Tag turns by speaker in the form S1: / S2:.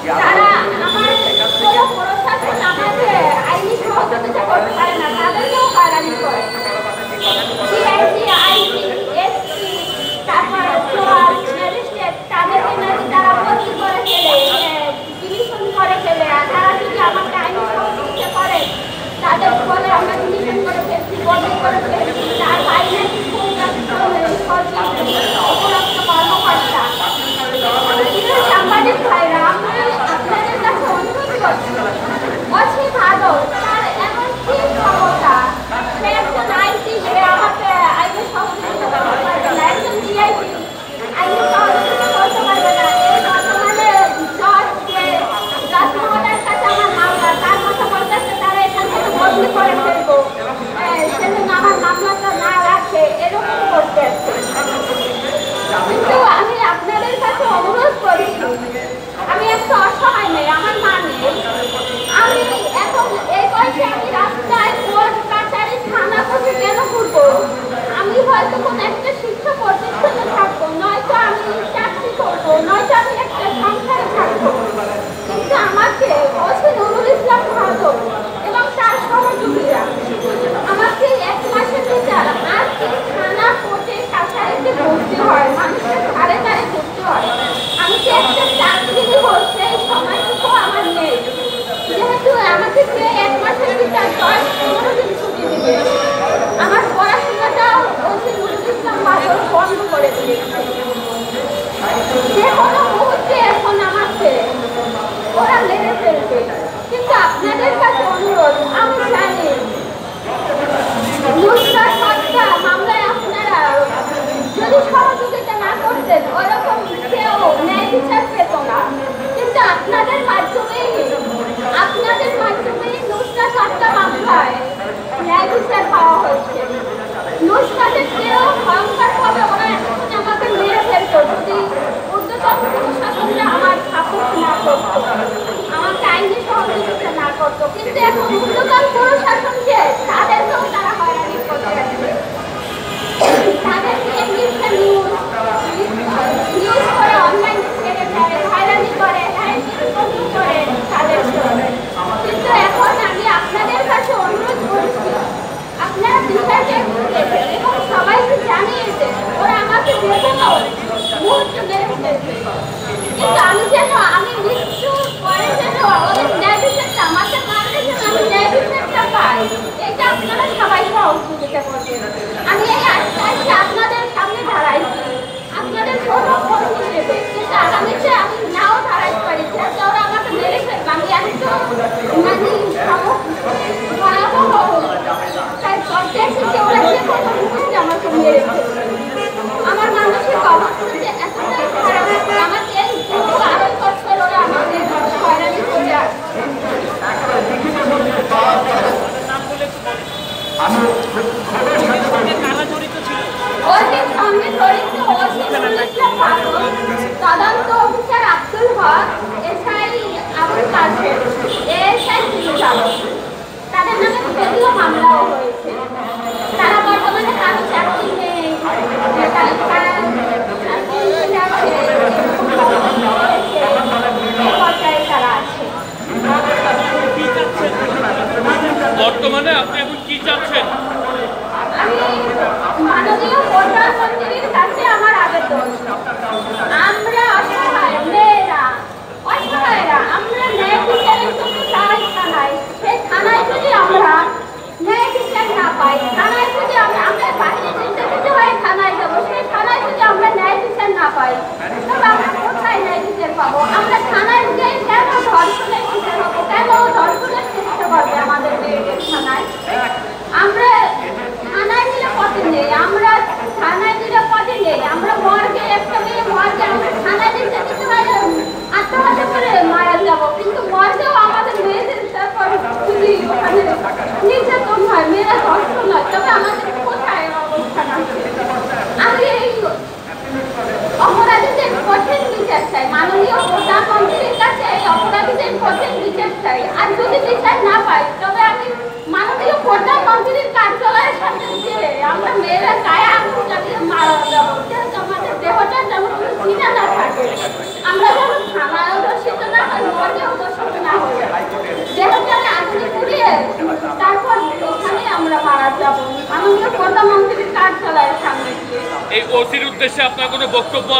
S1: তারা আমার কোনো প্রশাসন আমাকে আইনি সহযোগিতা করতে পারে না, তাদেরকেও হয়রানি করে। ডিআইজি, আইজি, এসপি, তারপর জজ, ম্যাজিস্ট্রেট তাদেরকে নাকি তারা বদলি করে ফেলে, ডিভিশন করে ফেলে। আর তারা যদি আমাকে আইনি সহযোগিতা করে তাদের বলে আমরা ডিভিশন করে ফেলছি, বদলি করে ফেলছি। তার বাইরে নাকি উপরোক্ত কর্মকর্তা। সাংবাদিক ভাইরা, আপনাদের কাছে অনুরোধ করছি, অসীম ভাদর তার এমন কি ক্ষমতা, সে একজন আইসি, সে আমাকে আইনি সহযোগিতা করতে পারবে না, একজন ডিআইজি আইনি সহযোগিতা করতে পারবে না। এই বর্তমানে জজ মহোদয়ের কাছে আমার মামলা, তার কথা বলতেছে তারা এখান থেকে বদলি করে ফেলবো, সেজন্য আমার মামলাটা না রাখে, এরকম করতে। কিন্তু আমি আপনাদের কাছে অনুরোধ করছি, আমি একটা অসহায় মেয়ে, আমার মা নেই, আমি এখন এই বয়সে আমি রাস্তায় কোর্ট কাছারি থানা থেকে কেন ঘুরবো? আমি হয়তো কোনো একটা শিক্ষা প্রতিষ্ঠানে থাকবো, নয়তো আমি চাকরি করবো, নয়তো আমি একটা সংসারে থাকবো। কিন্তু আমাকে ওসি নুরুল ইসলাম ভাদর এবং তার সহযোগীরা আমাকে 1 মাসের ভিতর আর কি থানা কোর্টে কাছারিতে ভর্তি হয়, মানুষের ধারে ধারে ভর্তি হয়। আমি যে একটা চাকরি দিব সেই সময়টুকু আমার নেই, যেহেতু আমাকে সে 1 মাসের ভিতর 10-15 দিন ছুটি দিবে। আমার পড়াশোনাটা ওসি নুরুল ইসলাম ভাদর বন্ধ করে দিয়েছে। যে কোনো মুহূর্তে এখন আমাকে ওরা মেরে ফেলবে। কিন্তু আপনাদের কাছে অনুরোধ, আমি জানি নুসরাত হত্যা মামলায় আপনারা যদি সহযোগিতা না করতেন ওরকম কেউ ন্যায় বিচার পেত না। কিন্তু আপনাদের মাধ্যমেই নুসরাত হত্যা মামলায় ন্যায় বিচার পাওয়া হয়েছে। নুসরাতের কেউ ভয়ঙ্কর হবে, ওরা এখন আমাকে মেরে ফেলতো যদি ঊর্ধ্বতন প্রশাসনরা আমার সাপোর্ট না করতো, আমাকে আইনি সহযোগিতা না করতো। কিন্তু এখন ঊর্ধ্বতন প্রশাসনকে তাদেরকেও তারা হয়রানি করতে আছে, তাদেরকে মিথ্যা নিউজ করে অনলাইনে ছেড়ে দেয়, হয়রানি করে, করে তাদের। কিন্তু এখন আমি আপনাদের কাছে অনুরোধ করছি, আপনারা বিষয়টা একটু দেখেন এবং সবাইকে জানিয়ে দেন ওরা আমাকে যে কোনো মুহূর্তে মেরে ফেলবে। কিন্তু আমি মৃত্যুর পরে যেন ওদের ন্যায় বিচারটা আমাকে মারলে যেন আমি ন্যায় বিচারটা পাই, এটা আপনারা সবাই সহযোগিতা করবেন। আমি এই আজকে আপনাদের সামনে দাঁড়াইছি আপনাদের ছোট কর্মী হিসেবে, কিন্তু আগামীতে আমি নাও দাঁড়াইতে পারি, যাতে ওরা আমাকে মেরে ফেলবে। আমি একদম ভয়াবহ তাই করতে এসেছি, ওরা যে কোনো মুহূর্তে আমাকে মেরে ফেলবে। আমার মানসিক অবস্থা যে এতটাই খারাপ, আমাকে
S2: ওসির উদ্দেশ্যে আপনার কোনো বক্তব্য